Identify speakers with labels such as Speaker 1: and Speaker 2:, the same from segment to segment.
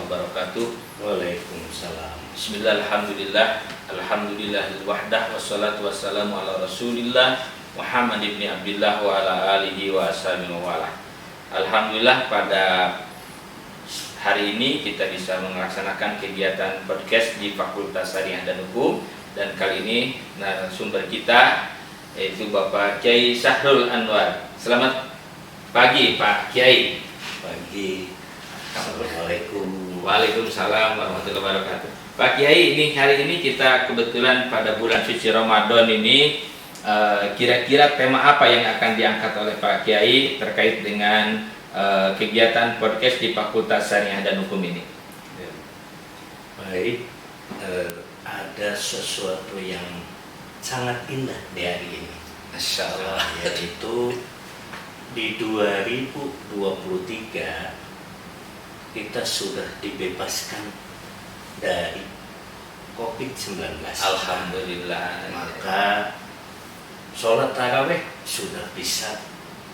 Speaker 1: wabarakatuh.
Speaker 2: Waalaikumsalam.
Speaker 1: Bismillah, alhamdulillah wahdah, wassalatu wassalamu ala rasulillah Muhammad ibn Abdillah wa ala alihi wa ashabihi wa ala. Alhamdulillah pada hari ini kita bisa melaksanakan kegiatan podcast di Fakultas Syariah dan Hukum, dan kali ini narasumber kita yaitu Bapak Kiai Sahrul Anwar. Selamat pagi Pak Kiai.
Speaker 2: Pagi. Assalamualaikum.
Speaker 1: Waalaikumsalam warahmatullahi wabarakatuh. Pak Kiai, ini hari ini kita kebetulan pada bulan suci Ramadan ini, kira-kira tema apa yang akan diangkat oleh Pak Kiai terkait dengan kegiatan podcast di Fakultas Syariah dan Hukum ini?
Speaker 2: Ya. Baik, ada sesuatu yang sangat indah di hari ini.
Speaker 1: Masya Allah.
Speaker 2: Yaitu di 2023 kita sudah dibebaskan dari COVID-19.
Speaker 1: Alhamdulillah.
Speaker 2: Maka sholat tarawih sudah bisa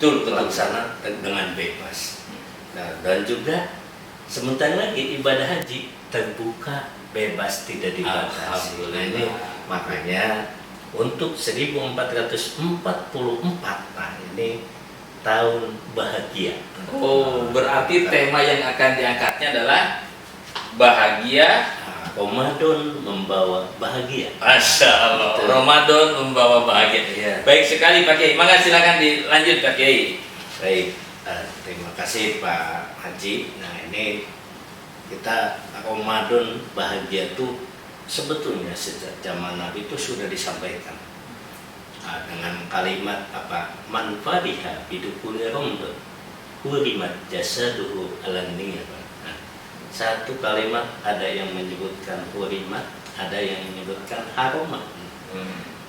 Speaker 2: terlaksana dengan bebas. Nah, dan juga sebentar lagi ibadah haji terbuka bebas, tidak dibatasi. Nah, ini makanya untuk 1444, nah ini tahun bahagia.
Speaker 1: Oh, berarti tema yang akan diangkatnya adalah bahagia.
Speaker 2: Ramadan membawa bahagia.
Speaker 1: Masya Allah.
Speaker 2: Betul.
Speaker 1: Ramadan membawa bahagia.
Speaker 2: Ya.
Speaker 1: Baik sekali Pak Kiai. Maka silakan dilanjut Pak Kiai.
Speaker 2: Baik, terima kasih Pak Haji. Nah, ini kita Ramadan bahagia itu sebetulnya sejak zaman Nabi itu sudah disampaikan. Nah, dengan kalimat apa? Man fariha bidukuli Ramadan hurimat jasaduhu alan niyah. Nah, satu kalimat ada yang menyebutkan hurimat, ada yang menyebutkan haromat.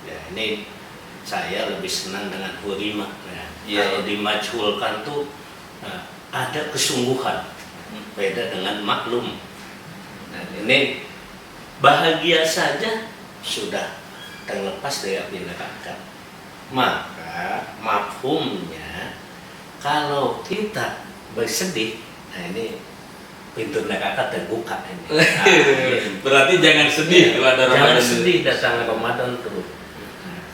Speaker 2: Ya, ini saya lebih senang dengan hurimat. Nah, kalau dimajhulkan tuh ada kesungguhan, beda dengan maklum. Nah, ini bahagia saja sudah terlepas dari api neraka. Maka mafhumnya kalau kita bersedih, nah ini pintu neraka terbuka ini. Nah,
Speaker 1: berarti jangan sedih kalau ada Ramadan.
Speaker 2: Jangan sedih datang Ramadan tuh.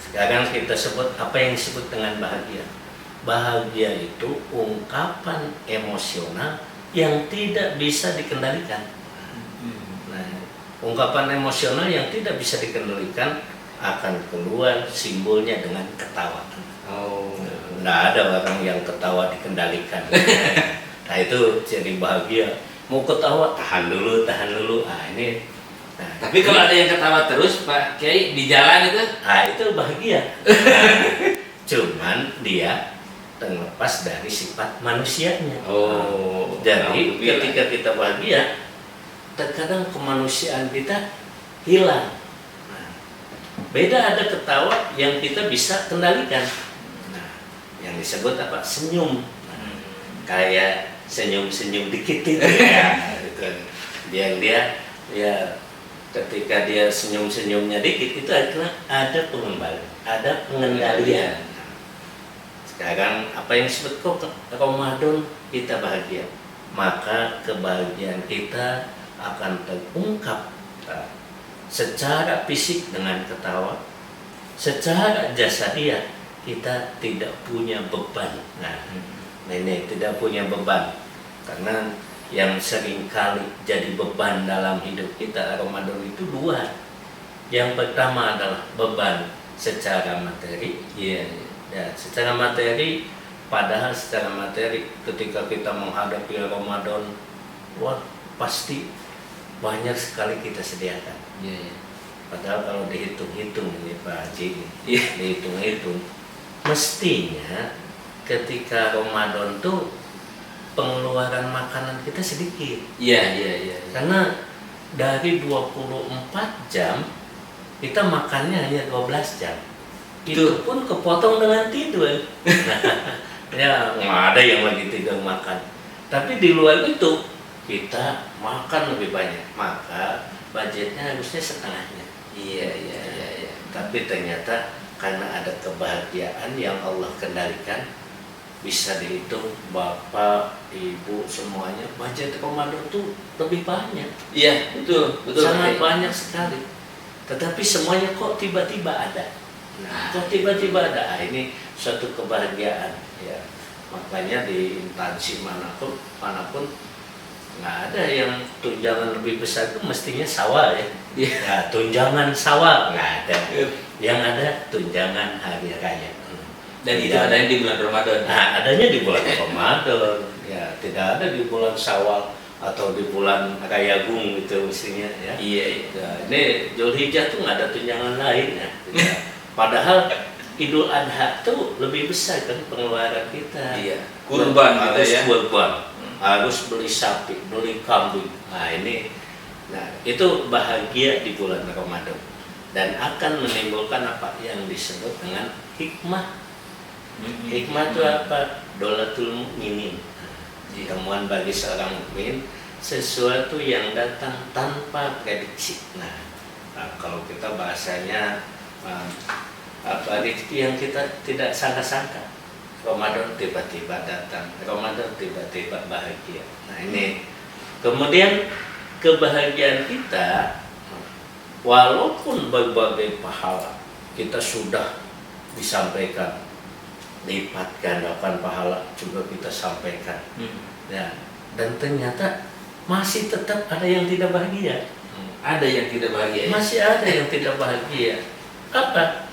Speaker 2: Sekarang kita sebut apa yang disebut dengan bahagia. Bahagia itu ungkapan emosional yang tidak bisa dikendalikan. Nah, ungkapan emosional yang tidak bisa dikendalikan akan keluar simbolnya dengan ketawa.
Speaker 1: Oh,
Speaker 2: nggak ada orang yang ketawa dikendalikan. Nah, itu jadi bahagia. Mau ketawa tahan dulu. Nah, ini. Nah,
Speaker 1: tapi kalau ada yang ketawa terus Pak Kiai di jalan itu,
Speaker 2: itu bahagia. Nah, cuman dia terlepas dari sifat manusianya.
Speaker 1: oh,
Speaker 2: Jadi ketika kita bahagia, terkadang kemanusiaan kita hilang. Nah, beda ada ketawa yang kita bisa kendalikan. Nah, yang disebut apa? Senyum. Nah, kayak senyum-senyum dikit itu ya. Dia ketika dia senyum-senyumnya dikit itu adalah ada pengendalian. Sekarang apa yang disebut Ramadan kita bahagia, maka kebahagiaan kita akan terungkap secara fisik dengan ketawa, secara jasadiah kita tidak punya beban. Nah, ini tidak punya beban, karena yang sering kali jadi beban dalam hidup kita Ramadan itu dua. Yang pertama adalah beban secara materi. Ya, secara materi, padahal secara materi ketika kita menghadapi Ramadan, wah pasti banyak sekali kita sediakan. Padahal kalau dihitung-hitung ini Pak Haji, dihitung-hitung, mestinya ketika Ramadan tuh pengeluaran makanan kita sedikit. Karena dari 24 jam kita makannya hanya 12 jam. Itu pun kepotong dengan tidur. Ya, nggak ada yang lagi tidur makan. Tapi di luar itu kita makan lebih banyak, maka budgetnya harusnya setengahnya. Tapi ternyata karena ada kebahagiaan yang Allah kendalikan, bisa dihitung bapak, ibu semuanya budget Ramadan tuh lebih banyak.
Speaker 1: Iya, betul,
Speaker 2: Sangat
Speaker 1: Pak.
Speaker 2: banyak sekali. Tetapi semuanya kok tiba-tiba ada. Nah, kok tiba-tiba ada. Ini suatu kebahagiaan ya. Makanya di instansi manapun nggak ada yang tunjangan lebih besar itu mestinya sawah ya.
Speaker 1: Iya.
Speaker 2: Nah, tunjangan sawah nggak ada. Yang ada tunjangan hari raya.
Speaker 1: Dan itu adanya di bulan Ramadan.
Speaker 2: Nah, adanya di bulan Ramadan. Ya, tidak ada di bulan Syawal atau di bulan Rayagung gitu mestinya ya.
Speaker 1: Iya.
Speaker 2: Ya, ini Dzulhijjah tuh nggak ada tunjangan lain ya. Padahal Idul Adha tuh lebih besar kan pengeluaran kita.
Speaker 1: Iya. Kurban gitu
Speaker 2: Harus
Speaker 1: ya.
Speaker 2: kurban, harus beli sapi, beli kambing. Nah itu bahagia di bulan Ramadan dan akan menimbulkan apa yang disebut dengan hikmah. Hikmah itu apa? Dolatul mukminin. Temuan bagi seorang mukmin sesuatu yang datang tanpa prediksi. Nah, kalau kita bahasanya apa rezeki yang kita tidak sangka-sangka. Ramadan tiba-tiba datang, Ramadan tiba-tiba bahagia. Nah ini kemudian kebahagiaan kita, walaupun berbagai pahala kita sudah disampaikan, lipat gandakan pahala juga kita sampaikan. Ya, dan ternyata masih tetap ada yang tidak bahagia.
Speaker 1: Ada yang tidak bahagia.
Speaker 2: Masih ada yang tidak bahagia. Apa?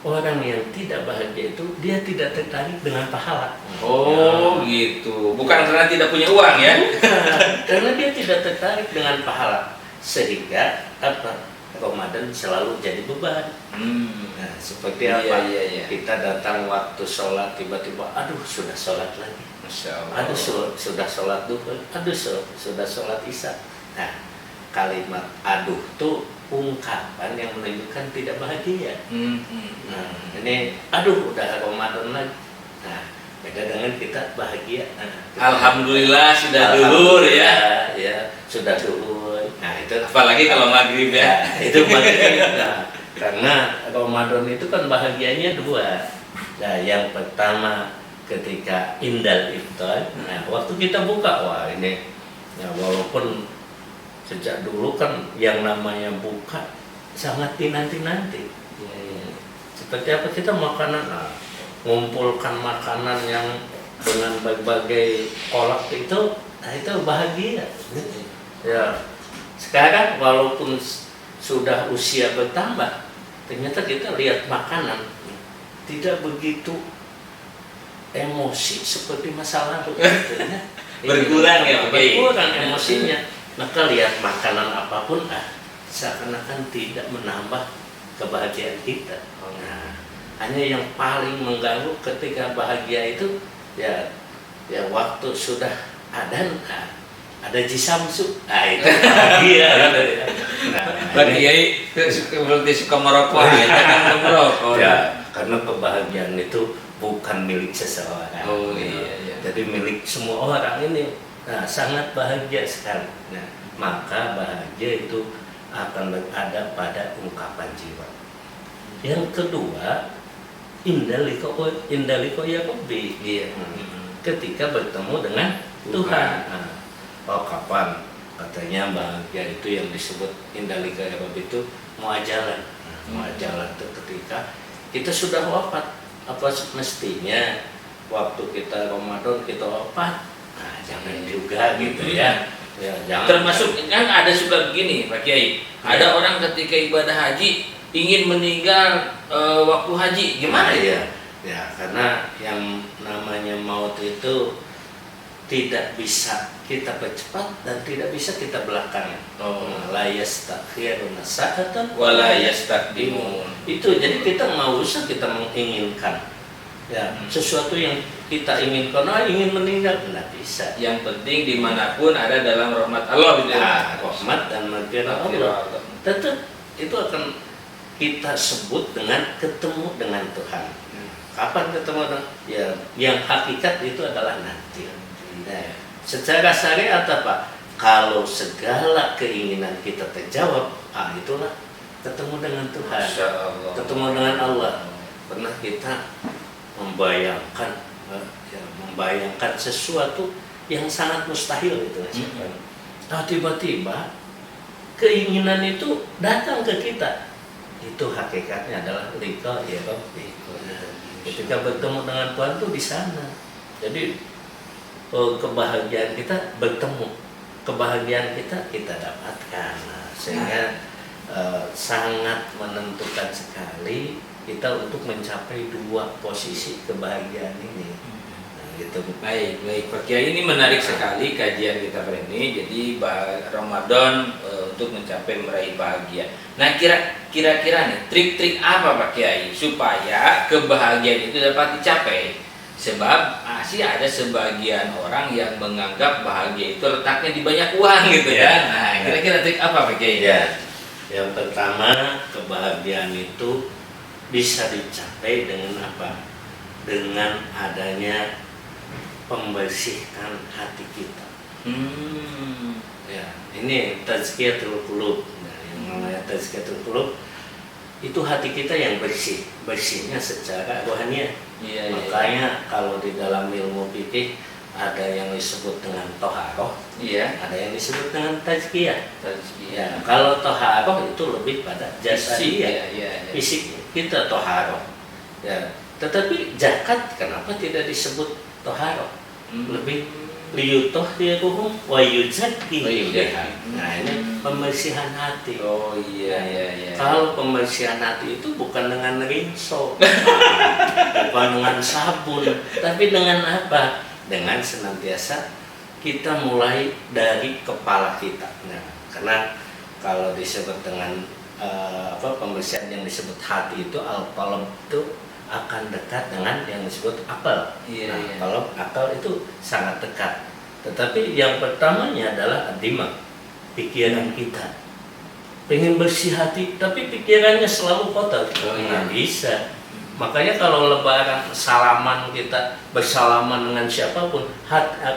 Speaker 2: Orang yang tidak bahagia itu dia tidak tertarik dengan pahala.
Speaker 1: Oh gitu. Bukan karena tidak punya uang ya?
Speaker 2: Bukan, karena dia tidak tertarik dengan pahala. Sehingga apa? Ramadan selalu jadi beban. Nah, seperti apa?
Speaker 1: Iya.
Speaker 2: Kita datang waktu sholat tiba-tiba, aduh sudah sholat lagi.
Speaker 1: Masya Allah.
Speaker 2: Aduh sudah sholat duhur, aduh sudah sholat isya. Nah, kalimat aduh tuh ungkapan yang menunjukkan tidak bahagia. Nah, ini aduh udah Ramadan lagi. Nah, beda dengan kita bahagia. Nah,
Speaker 1: Alhamdulillah sudah duhur ya.
Speaker 2: Ya, sudah duhur. Nah, itu
Speaker 1: Apalagi kalau maghrib ya.
Speaker 2: itu maghrib. Nah, karena Ramadan itu kan bahagianya dua. Nah, yang pertama ketika indal iftar. Nah, waktu kita buka, wah ini ya walaupun sejak dulu kan yang namanya buka sangat dinanti-nanti. Seperti apa kita makanan, ngumpulkan makanan yang dengan berbagai kolak itu, nah itu bahagia. Ya, sekarang walaupun sudah usia bertambah, ternyata kita lihat makanan tidak begitu emosi seperti masa lalu.
Speaker 1: Berkurang ya, Pak.
Speaker 2: Berkurang emosinya. Maka lihat makanan apapun seakan-akan tidak menambah kebahagiaan kita. Nah, hanya yang paling mengganggu ketika bahagia itu ya waktu sudah adzan ada jisamsu. Nah, itu bahagia.
Speaker 1: Pak Kiai seperti suka merokok ya, jangan merokok.
Speaker 2: Ya, karena kebahagiaan itu bukan milik seseorang.
Speaker 1: Oh iya.
Speaker 2: Jadi milik semua orang ini. Nah, sangat bahagia sekali. Nah, maka bahagia itu akan berada pada ungkapan jiwa. Yang kedua, indaliko ya Rabbi.
Speaker 1: Iya.
Speaker 2: Ketika bertemu dengan Tuhan. Nah, kapan? Katanya bahagia itu yang disebut indaliko ya Rabbi itu muajalan. Muajalan itu ketika kita sudah wafat. Apa mestinya waktu kita Ramadan kita wafat? Nah, jangan juga gitu ya. Ya jangan.
Speaker 1: Termasuk kan ada suka begini Pak Kiai. Ada orang ketika ibadah haji ingin meninggal waktu haji, gimana ya?
Speaker 2: Ya, karena yang namanya maut itu tidak bisa kita percepat dan tidak bisa kita belakangkan. La yastakhiruna sa'atan
Speaker 1: wa la yastaqdimun.
Speaker 2: Itu jadi kita nggak usah kita menginginkan ya sesuatu yang kita inginkan, ingin meninggal nggak bisa.
Speaker 1: Yang penting dimanapun ada dalam rahmat Allah gitu.
Speaker 2: Rahmat dan maghfirah Allah. Tetap itu akan kita sebut dengan ketemu dengan Tuhan. Kapan ketemu dengan? Ya, yang hakikat itu adalah nanti. Nah, secara syariat apa? Kalau segala keinginan kita terjawab, itulah ketemu dengan Tuhan.
Speaker 1: Masya Allah.
Speaker 2: Ketemu dengan Allah. Pernah kita membayangkan membayangkan sesuatu yang sangat mustahil gitu. Nah, tiba-tiba keinginan itu datang ke kita. Itu hakikatnya adalah liqa ya Rabbi. Ketika bertemu dengan Tuhan tuh di sana. Jadi kebahagiaan kita bertemu, kebahagiaan kita dapatkan. Nah, sehingga sangat menentukan sekali kita untuk mencapai dua posisi kebahagiaan ini. Gitu.
Speaker 1: Baik Pak Kiai, ini menarik sekali kajian kita hari ini. Jadi Ramadan untuk mencapai meraih bahagia. Nah, kira-kira nih trik-trik apa Pak Kiai supaya kebahagiaan itu dapat dicapai? Sebab masih ada sebagian orang yang menganggap bahagia itu letaknya di banyak uang gitu ya. Nah, kira-kira trik apa Pak Kiai?
Speaker 2: Ya. Yang pertama, kebahagiaan itu bisa dicapai dengan apa? Dengan adanya membersihkan hati kita. Ya, ini tazkiyatul qulub. Nah, yang namanya tazkiyatul qulub itu hati kita yang bersih, bersihnya secara rohani. Makanya kalau di dalam ilmu fikih ada yang disebut dengan toharoh, ada yang disebut dengan tazkiyah. Ya, kalau toharoh itu lebih pada jasadiyah, fisik kita toharoh. Ya, tetapi zakat kenapa tidak disebut toharoh? Lebih liyutahhiruhum wa yuzakkihim. Nah, ini pembersihan hati.
Speaker 1: Oh iya.
Speaker 2: Kalau pembersihan hati itu bukan dengan rinso, bukan dengan sabun, tapi dengan apa? Dengan senantiasa kita mulai dari kepala kita. Nah, karena kalau disebut dengan pembersihan yang disebut hati itu al-qalb itu akan dekat dengan yang disebut akal. Kalau akal itu sangat dekat. Tetapi yang pertamanya adalah dimag, pikiran kita. Pengen bersih hati, tapi pikirannya selalu kotor. Nggak bisa. Makanya kalau lebaran salaman kita bersalaman dengan siapapun,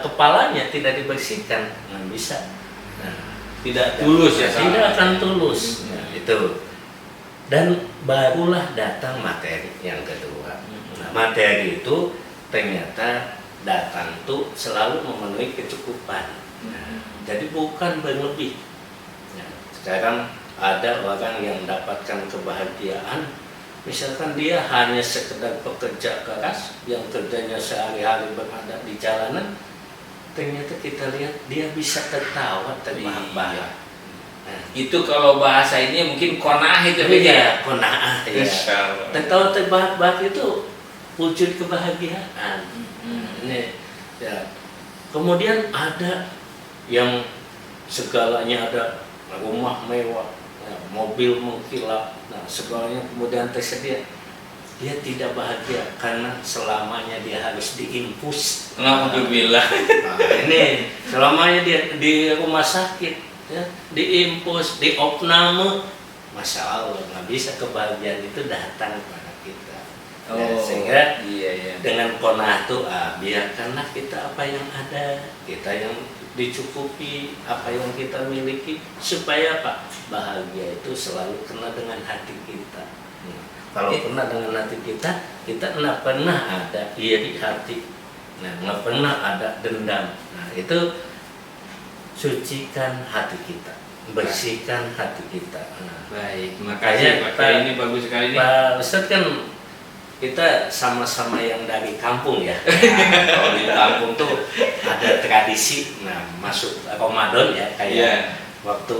Speaker 2: kepalanya tidak dibersihkan, nggak bisa. Nah, tidak
Speaker 1: tulus ya.
Speaker 2: Tidak akan tulus. Nah, itu. Dan barulah datang materi yang kedua. Nah, materi itu ternyata datang tuh selalu memenuhi kecukupan. Nah, jadi bukan berlebih. Nah, sekarang ada orang yang mendapatkan kebahagiaan, misalkan dia hanya sekedar pekerja keras yang kerjanya sehari-hari berada di jalanan, ternyata kita lihat dia bisa tertawa terbahak-bahak. Nah,
Speaker 1: itu kalau bahasa ini mungkin qanaah itu
Speaker 2: ya, qanaah ya. Tertawa terbahak-bahak itu wujud kebahagiaan. Ini ya. Kemudian ada yang segalanya ada, rumah mewah, ya, mobil mengkilap, nah segalanya kemudian tersedia. Dia tidak bahagia karena selamanya dia harus diinfus.
Speaker 1: Alhamdulillah.
Speaker 2: Nah, ini selamanya dia di rumah sakit. Ya, diimpus, diopname, masya Allah, nggak bisa kebahagiaan itu datang pada kita. Sehingga dengan qanaah itu biarkanlah kita apa yang ada, kita yang dicukupi, apa yang kita miliki, supaya apa? Bahagia itu selalu kena dengan hati kita. Kalau kena dengan hati kita nggak pernah ada iri hati, nggak pernah ada dendam. Nah, itu sucikan hati kita, bersihkan hati kita.
Speaker 1: Baik, makanya Pak ini bagus sekali nih.
Speaker 2: Pak Ustadz kan kita sama-sama yang dari kampung ya. Kalau di kampung tuh ada tradisi, masuk Ramadan ya, kayak waktu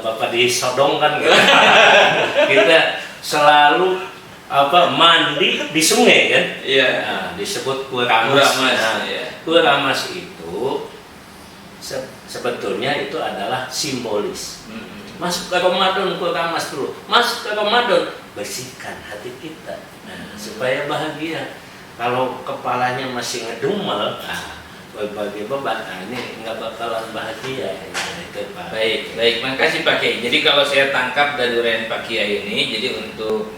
Speaker 2: Bapak di Sodong kan gitu. Kita selalu mandi di sungai kan? Disebut kuramas. Kuramas itu sebetulnya itu adalah simbolis. Masuk ke Ramadan kuramas dulu. Masuk ke Ramadan bersihkan hati kita. Supaya bahagia. Kalau kepalanya masih ngedumel, berbagai beban, ini nggak bakalan bahagia. Itu Pak.
Speaker 1: Baik, makasih Pak Kiai. Jadi kalau saya tangkap dari uraian Pak Kiai ini, jadi untuk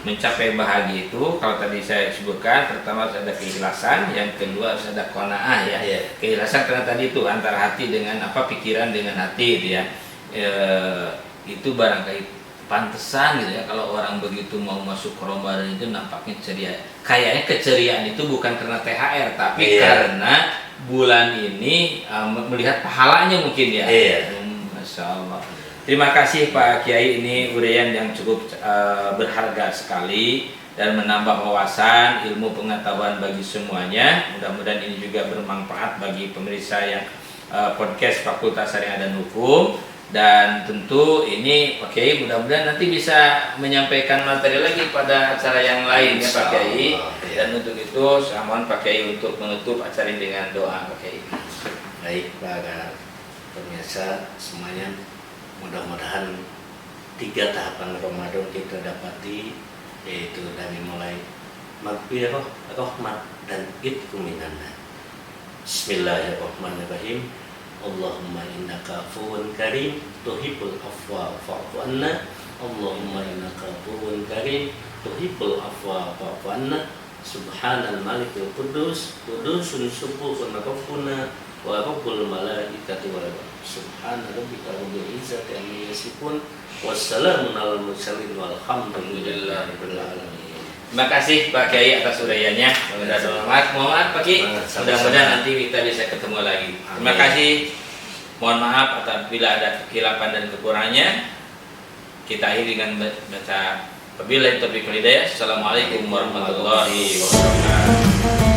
Speaker 1: mencapai bahagia itu, kalau tadi saya sebutkan, pertama harus ada keikhlasan, yang kedua harus ada qanaah ya. Keikhlasan karena tadi itu antara hati dengan pikiran dengan hati itu ya. Itu barangkali pantesan gitu ya kalau orang begitu mau masuk ke Ramadan itu nampaknya ceria. Kayaknya keceriaan itu bukan karena THR tapi karena bulan ini melihat pahalanya mungkin ya. Masya Allah. Terima kasih Pak Kiai, ini uraian yang cukup berharga sekali dan menambah wawasan, ilmu pengetahuan bagi semuanya. Mudah-mudahan ini juga bermanfaat bagi pemirsa yang podcast Fakultas Syariah dan Hukum. Dan tentu ini Pak Kiai mudah-mudahan nanti bisa menyampaikan materi lagi pada acara yang lain ya Pak Kiai. Dan untuk itu saya mohon Pak Kiai untuk menutup acara ini dengan doa Pak Kiai.
Speaker 2: Baik para pemirsa semuanya, mudah-mudahan 3 tahapan Ramadan kita dapati, yaitu dari mulai maghfirah, rahmat, dan itqu minannar. Bismillahirrahmanirrahim. Allahumma innaka afuwun karim tuhibbul afwa fa'fu anna. Allahumma innaka afuwun karim tuhibbul afwa fa'fu anna. Subhanal malikul qudus qudusun subuhun rabbuna wa rabbul malaikati wal subhana rabbika rabbil izzati amma yasifun wassalamun alal mursalin walhamdulillahi rabbil alamin.
Speaker 1: Terima kasih Pak Kiai atas uraiannya. Mohon maaf Pak Kiai. Mudah-mudahan nanti kita bisa ketemu lagi. Terima kasih. Mohon maaf apabila ada kekhilafan dan kekurangannya. Kita akhiri dengan baca wabillahi taufiq wal hidayah. Assalamualaikum warahmatullahi wabarakatuh.